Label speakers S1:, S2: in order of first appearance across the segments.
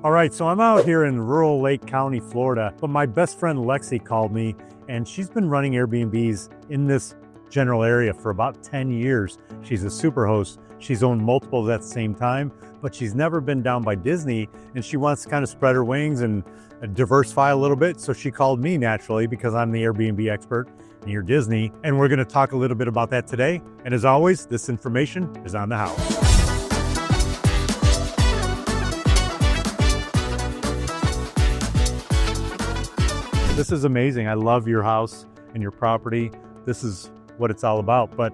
S1: All right, so I'm out here in rural Lake County, Florida, but my best friend Lexi called me, and she's been running Airbnbs in this general area for about 10 years. She's a Superhost. She's owned multiple at the same time, but she's never been down by Disney, and she wants to kind of spread her wings and diversify a little bit. So she called me naturally because I'm the Airbnb expert near Disney, and we're going to talk a little bit about that today. And as always, this information is on the house. This is amazing. I love your house and your property. This is what it's all about. But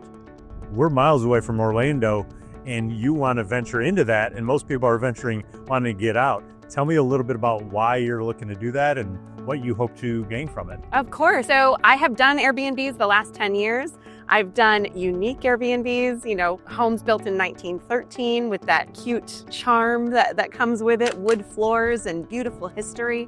S1: we're miles away from Orlando, and you want to venture into that, and most people are wanting to get out. Tell me a little bit about why you're looking to do that and what you hope to gain from it.
S2: Of course. So I have done Airbnbs the last 10 years. I've done unique Airbnbs, homes built in 1913 with that cute charm that comes with it, wood floors and beautiful history.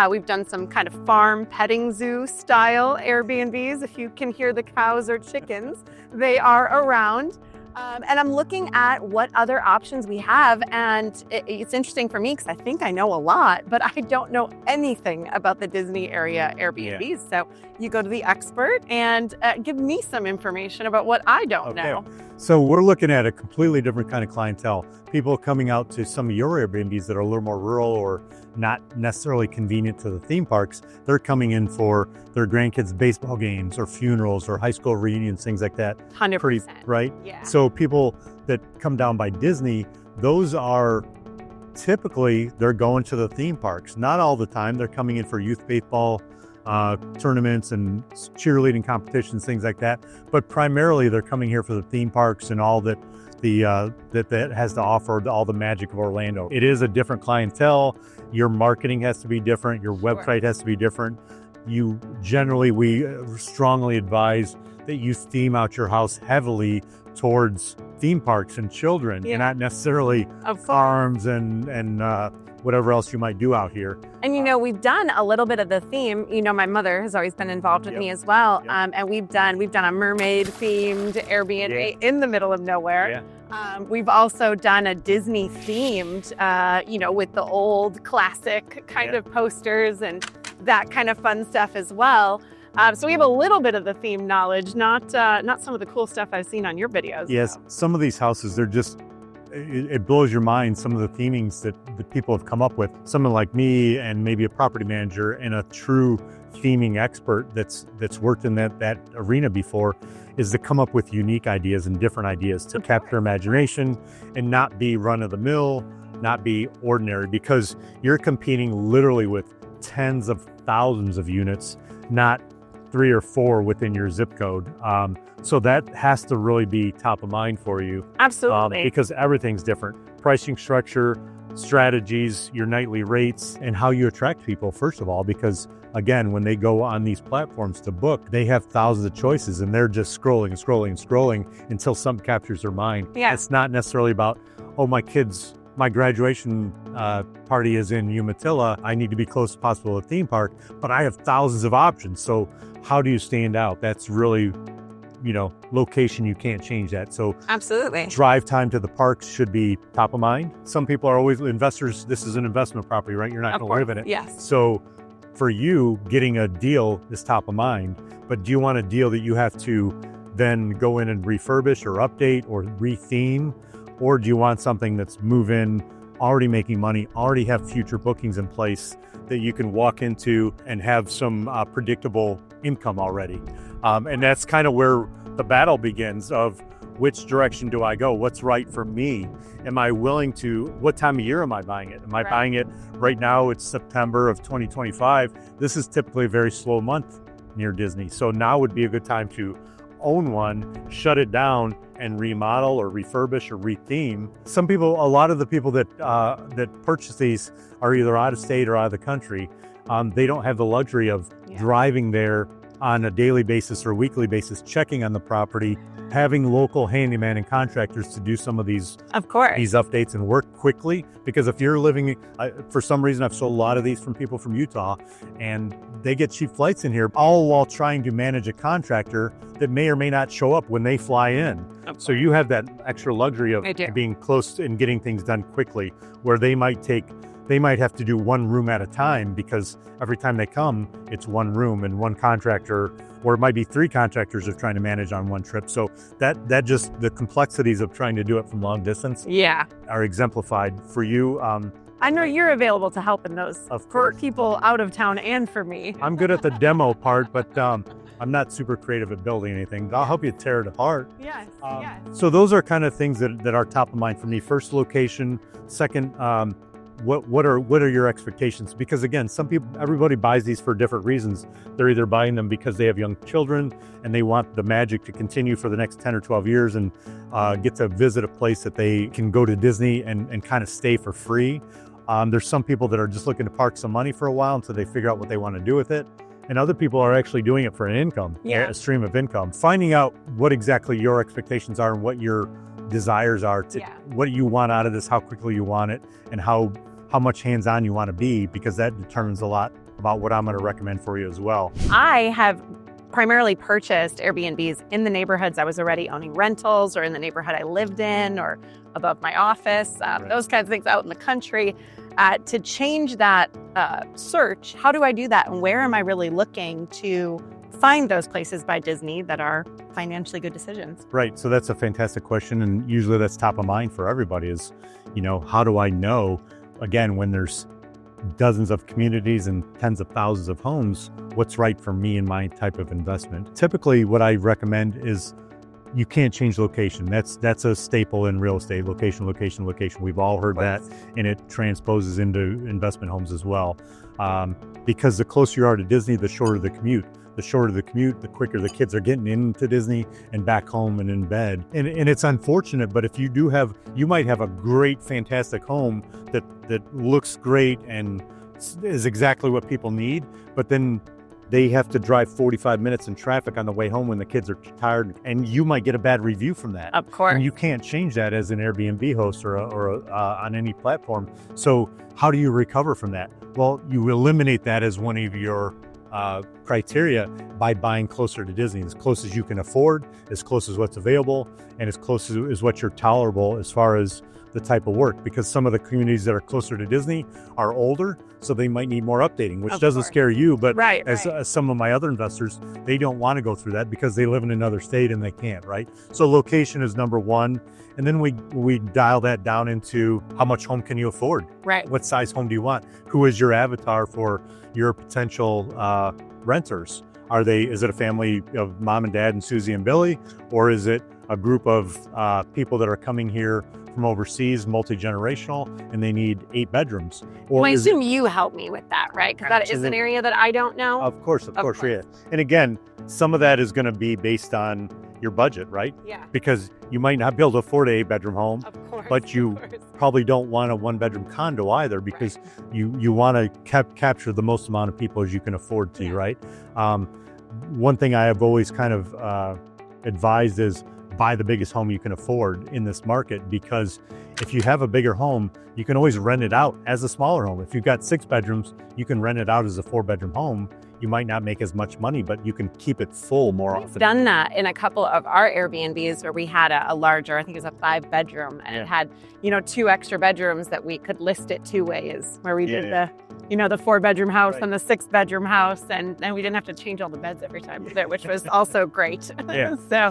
S2: We've done some kind of farm petting zoo style Airbnbs. If you can hear the cows or chickens, they are around. And I'm looking at what other options we have. And it's interesting for me because I think I know a lot, but I don't know anything about the Disney area Airbnbs. Yeah. So you go to the expert and give me some information about what I don't know.
S1: So we're looking at a completely different kind of clientele. People coming out to some of your Airbnbs that are a little more rural or not necessarily convenient to the theme parks. They're coming in for their grandkids' baseball games or funerals or high school reunions, things like that.
S2: 100%.
S1: Right?
S2: Yeah.
S1: So people that come down by Disney, those are typically, they're going to the theme parks. Not all the time. They're coming in for youth baseball tournaments and cheerleading competitions, things like that. But primarily they're coming here for the theme parks and all that that has to offer, all the magic of Orlando. It is a different clientele. Your marketing has to be different. Your website has to be different. We strongly advise that you theme out your house heavily towards theme parks and children, and not necessarily farms and whatever else you might do out here.
S2: And we've done a little bit of the theme. My mother has always been involved with me as well. And we've done a mermaid themed Airbnb in the middle of nowhere. We've also done a Disney themed, with the old classic kind of posters and that kind of fun stuff as well. So we have a little bit of the theme knowledge, not some of the cool stuff I've seen on your videos.
S1: Yes, some of these houses, they're just, it blows your mind, some of the themings that people have come up with. Someone like me and maybe a property manager and a true theming expert that's worked in that arena before is to come up with unique ideas and different ideas to capture imagination and not be run-of-the-mill, not be ordinary, because you're competing literally with tens of thousands of units, not 3 or 4 within your zip code. So that has to really be top of mind for you.
S2: Absolutely.
S1: Because everything's different. Pricing structure, strategies, your nightly rates, and how you attract people, first of all, because again, when they go on these platforms to book, they have thousands of choices and they're just scrolling until something captures their mind.
S2: Yeah.
S1: It's not necessarily about, my graduation party is in Umatilla. I need to be close as possible to a theme park, but I have thousands of options. So how do you stand out? That's really, location, you can't change that. So
S2: absolutely,
S1: drive time to the parks should be top of mind. Some people are always investors. This is an investment property, right? You're not going to live in it.
S2: Yes.
S1: So for you, getting a deal is top of mind, but do you want a deal that you have to then go in and refurbish or update or re-theme? Or do you want something that's move-in, already making money, already have future bookings in place that you can walk into and have some predictable income already? And that's kind of where the battle begins of which direction do I go? What's right for me? Am I willing to, what time of year am I buying it? Am I buying it right now? It's September of 2025. This is typically a very slow month near Disney. So now would be a good time to own one, shut it down, and remodel or refurbish or retheme. A lot of the people that purchase these are either out of state or out of the country. They don't have the luxury of driving there on a daily basis or weekly basis, checking on the property, having local handyman and contractors to do some of these updates and work quickly. Because if you're living, for some reason, I've sold a lot of these from people from Utah, and they get cheap flights in here, all while trying to manage a contractor that may or may not show up when they fly in. So you have that extra luxury of being close and getting things done quickly, where they might take they might have to do one room at a time because every time they come, it's one room and one contractor, or it might be 3 contractors are trying to manage on one trip. So that just, the complexities of trying to do it from long distance are exemplified for you.
S2: I know you're available to help in those
S1: Of
S2: for
S1: course.
S2: people out of town and for me.
S1: I'm good at the demo part, but I'm not super creative at building anything. I'll help you tear it apart.
S2: Yes,
S1: So those are kind of things that are top of mind for me. First, location. Second, what are your expectations? Because again, everybody buys these for different reasons. They're either buying them because they have young children and they want the magic to continue for the next 10 or 12 years and get to visit a place that they can go to Disney and kind of stay for free. There's some people that are just looking to park some money for a while until they figure out what they want to do with it. And other people are actually doing it for an income, a stream of income. Finding out what exactly your expectations are and what your desires are, what you want out of this, how quickly you want it, and how much hands-on you want to be, because that determines a lot about what I'm going to recommend for you as well.
S2: I have primarily purchased Airbnbs in the neighborhoods I was already owning rentals, or in the neighborhood I lived in, or above my office, those kinds of things out in the country. To change that search, how do I do that? And where am I really looking to find those places by Disney that are financially good decisions?
S1: Right. So that's a fantastic question. And usually that's top of mind for everybody is, how do I know, again, when there's dozens of communities and tens of thousands of homes, what's right for me and my type of investment? Typically, what I recommend is you can't change location. That's a staple in real estate. Location, location, location. We've all heard that, and it transposes into investment homes as well. Because the closer you are to Disney, the shorter the commute. The shorter the commute, the quicker the kids are getting into Disney and back home and in bed. And it's unfortunate, but if you might have a great, fantastic home that looks great and is exactly what people need, but then they have to drive 45 minutes in traffic on the way home when the kids are tired, and you might get a bad review from that.
S2: Of course.
S1: And you can't change that as an Airbnb host or on any platform. So how do you recover from that? Well, you eliminate that as one of your criteria by buying closer to Disney, as close as you can afford, as close as what's available, and as close as what you're tolerable as far as the type of work. Because some of the communities that are closer to Disney are older, so they might need more updating, which doesn't scare you. But as some of my other investors, they don't want to go through that because they live in another state and they can't, right? So location is number one. And then we dial that down into how much home can you afford?
S2: Right.
S1: What size home do you want? Who is your avatar for your potential renters? Is it a family of mom and dad and Susie and Billy? Or is it a group of people that are coming here from overseas, multi-generational, and they need 8 bedrooms?
S2: Or I assume you help me with that, right? Because that is an area that I don't know.
S1: Of course, yeah. And again, some of that is going to be based on your budget, right?
S2: Yeah.
S1: Because you might not be able to afford an 8-bedroom home, but you probably don't want a 1-bedroom condo either, because you want to capture the most amount of people as you can afford to, right? One thing I have always kind of advised is buy the biggest home you can afford in this market, because if you have a bigger home, you can always rent it out as a smaller home. If you've got 6 bedrooms, you can rent it out as a 4-bedroom home. You might not make as much money, but you can keep it full more often.
S2: We've done that in a couple of our Airbnbs where we had a larger, I think it was a 5-bedroom, and it had, 2 extra bedrooms that we could list it 2 ways, where we did the 4-bedroom house and the 6-bedroom house, and we didn't have to change all the beds every time, which was also great.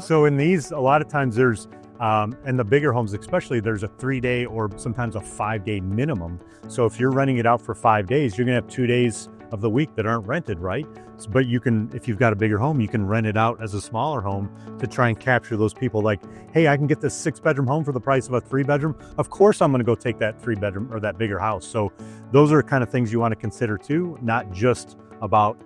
S1: So in these, a lot of times there's, and the bigger homes especially, there's a 3-day or sometimes a 5-day minimum. So if you're renting it out for 5 days, you're gonna have 2 days of the week that aren't rented, right? But you can, if you've got a bigger home, you can rent it out as a smaller home to try and capture those people like, hey, I can get this 6-bedroom home for the price of a 3-bedroom. Of course, I'm going to go take that 3-bedroom or that bigger house. So those are kind of things you want to consider too, not just about,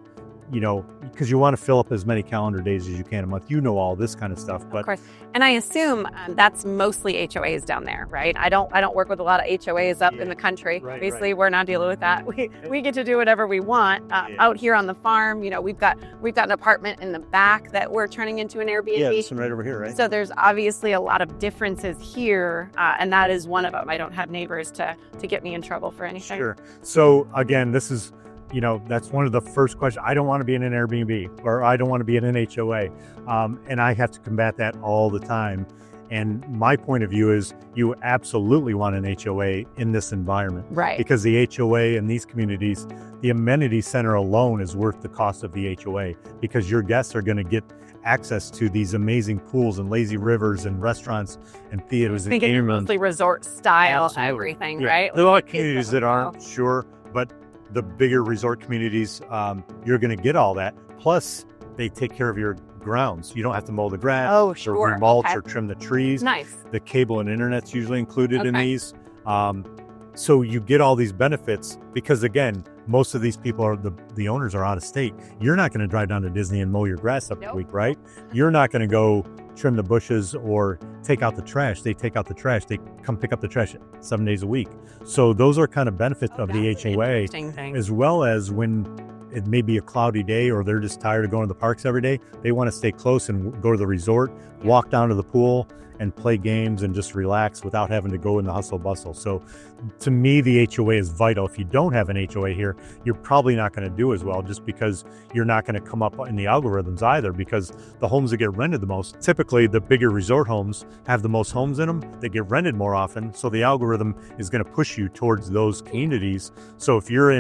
S1: because you want to fill up as many calendar days as you can a month. All this kind of stuff. But
S2: of course. And I assume that's mostly HOAs down there, right? I don't work with a lot of HOAs up in the country. Obviously, we're not dealing with that. We get to do whatever we want out here on the farm. We've got an apartment in the back that we're turning into an Airbnb.
S1: Yeah, this one right over here, right?
S2: So there's obviously a lot of differences here, and that is one of them. I don't have neighbors to get me in trouble for anything.
S1: Sure. So again, this is, that's one of the first questions. I don't want to be in an Airbnb, or I don't want to be in an HOA. And I have to combat that all the time. And my point of view is you absolutely want an HOA in this environment.
S2: Right.
S1: Because the HOA in these communities, the amenity center alone is worth the cost of the HOA, because your guests are going to get access to these amazing pools and lazy rivers and restaurants and theaters and
S2: Thinking mostly resort style,
S1: Absolutely.
S2: everything,
S1: Yeah.
S2: right?
S1: There are a lot of communities that aren't, sure, but the bigger resort communities, you're going to get all that. Plus, they take care of your grounds. You don't have to mow the grass,
S2: Oh,
S1: or
S2: sure.
S1: mulch,
S2: Okay.
S1: or trim the trees.
S2: Nice.
S1: The cable and internet's usually included in
S2: Okay.
S1: these. So you get all these benefits because, again, most of these people are the owners are out of state. You're not going to drive down to Disney and mow your grass up
S2: Nope.
S1: a week, right? You're not going to go trim the bushes or take out the trash. They take out the trash. They come pick up the trash 7 days a week. So those are kind of benefits of the
S2: That's an
S1: HOA,
S2: interesting thing.
S1: as well as when it may be a cloudy day or they're just tired of going to the parks every day. They want to stay close and go to the resort, walk down to the pool and play games and just relax without having to go in the hustle bustle. So to me, the HOA is vital. If you don't have an HOA here, you're probably not going to do as well, just because you're not going to come up in the algorithms either, because the homes that get rented the most, typically the bigger resort homes have the most homes in them. They get rented more often. So the algorithm is going to push you towards those communities. So if you're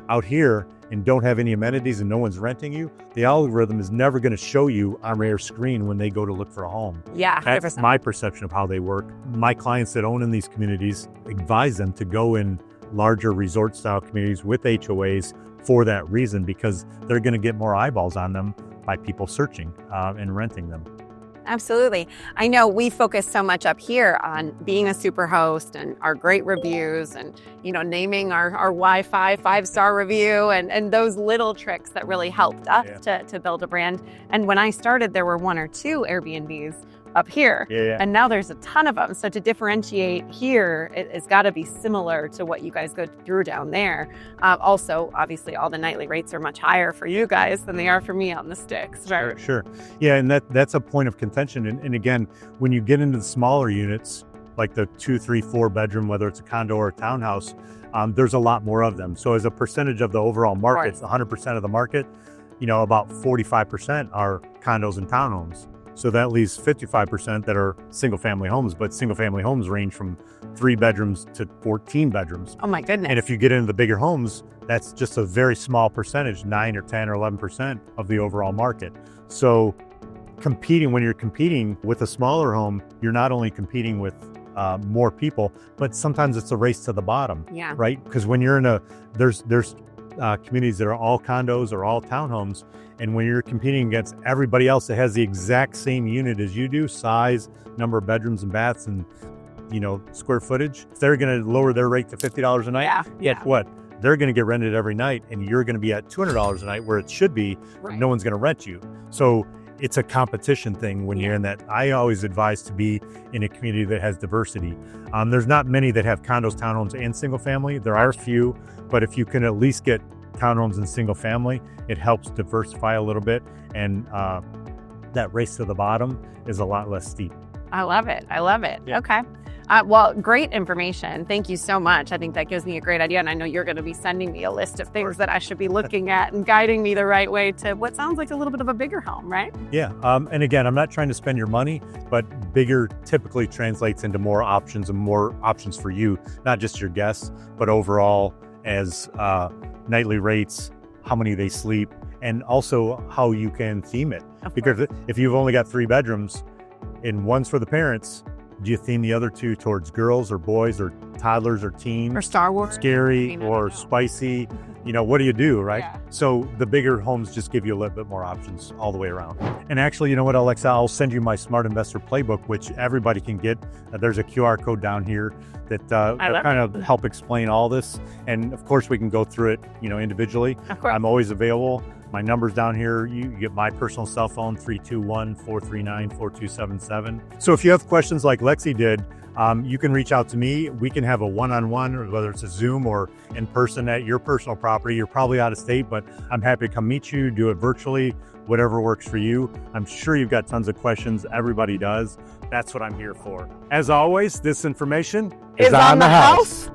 S1: out here and don't have any amenities and no one's renting you, the algorithm is never going to show you on their screen when they go to look for a home.
S2: Yeah,
S1: That's
S2: 100%.
S1: my perception of how they work. My clients that own in these communities advise them to go in larger resort style communities with HOAs for that reason, because they're going to get more eyeballs on them by people searching and renting them.
S2: Absolutely. I know we focus so much up here on being a Superhost and our great reviews and, naming our Wi-Fi 5-star review and those little tricks that really helped us to build a brand. And when I started, there were 1 or 2 Airbnbs up here.
S1: Yeah.
S2: And now there's a ton of them. So to differentiate here, it's got to be similar to what you guys go through down there. Also, obviously, all the nightly rates are much higher for you guys than they are for me on the sticks. Right?
S1: Sure. Yeah, and that's a point of contention. And again, when you get into the smaller units, like the 2, 3, 4 bedroom, whether it's a condo or a townhouse, there's a lot more of them. So as a percentage of the overall market, 100% of the market, about 45% are condos and townhomes. So that leaves 55% that are single family homes, but single family homes range from 3 bedrooms to 14 bedrooms.
S2: Oh my goodness.
S1: And if you get into the bigger homes, that's just a very small percentage, 9 or 10 or 11% of the overall market. So when you're competing with a smaller home, you're not only competing with more people, but sometimes it's a race to the bottom,
S2: Yeah.
S1: right? Because when you're there's communities that are all condos or all townhomes, and when you're competing against everybody else that has the exact same unit as you do, size, number of bedrooms and baths, and square footage, if they're going to lower their rate to $50 a night, guess what? They're going to get rented every night, and you're going to be at $200 a night where it should be.
S2: Right.
S1: No one's going to rent you. So it's a competition thing when you're in that. I always advise to be in a community that has diversity. There's not many that have condos, townhomes, and single family. There are a few, but if you can at least get townhomes and single family, it helps diversify a little bit, and that race to the bottom is a lot less steep.
S2: I love it.
S1: Yeah.
S2: Okay. Well, great information. Thank you so much. I think that gives me a great idea. And I know you're going to be sending me a list of things that I should be looking at and guiding me the right way to what sounds like a little bit of a bigger home, right?
S1: Yeah. And again, I'm not trying to spend your money, but bigger typically translates into more options and more options for you, not just your guests, but overall as nightly rates, how many they sleep, and also how you can theme it. Because if you've only got 3 bedrooms and one's for the parents, do you theme the other 2 towards girls or boys or toddlers or teens?
S2: Or Star Wars.
S1: Scary or spicy, what do you do, right?
S2: Yeah.
S1: So the bigger homes just give you a little bit more options all the way around. And actually, you know what, Alexa, I'll send you my Smart Investor Playbook, which everybody can get. There's a QR code down here that kind of help explain all this. And of course, we can go through it, individually.
S2: Of course.
S1: I'm always available. My number's down here. You get my personal cell phone, 321-439-4277. So if you have questions like Lexi did, you can reach out to me. We can have a one-on-one, or whether it's a Zoom or in person at your personal property. You're probably out of state, but I'm happy to come meet you, do it virtually, whatever works for you. I'm sure you've got tons of questions. Everybody does. That's what I'm here for. As always, this information is on the house.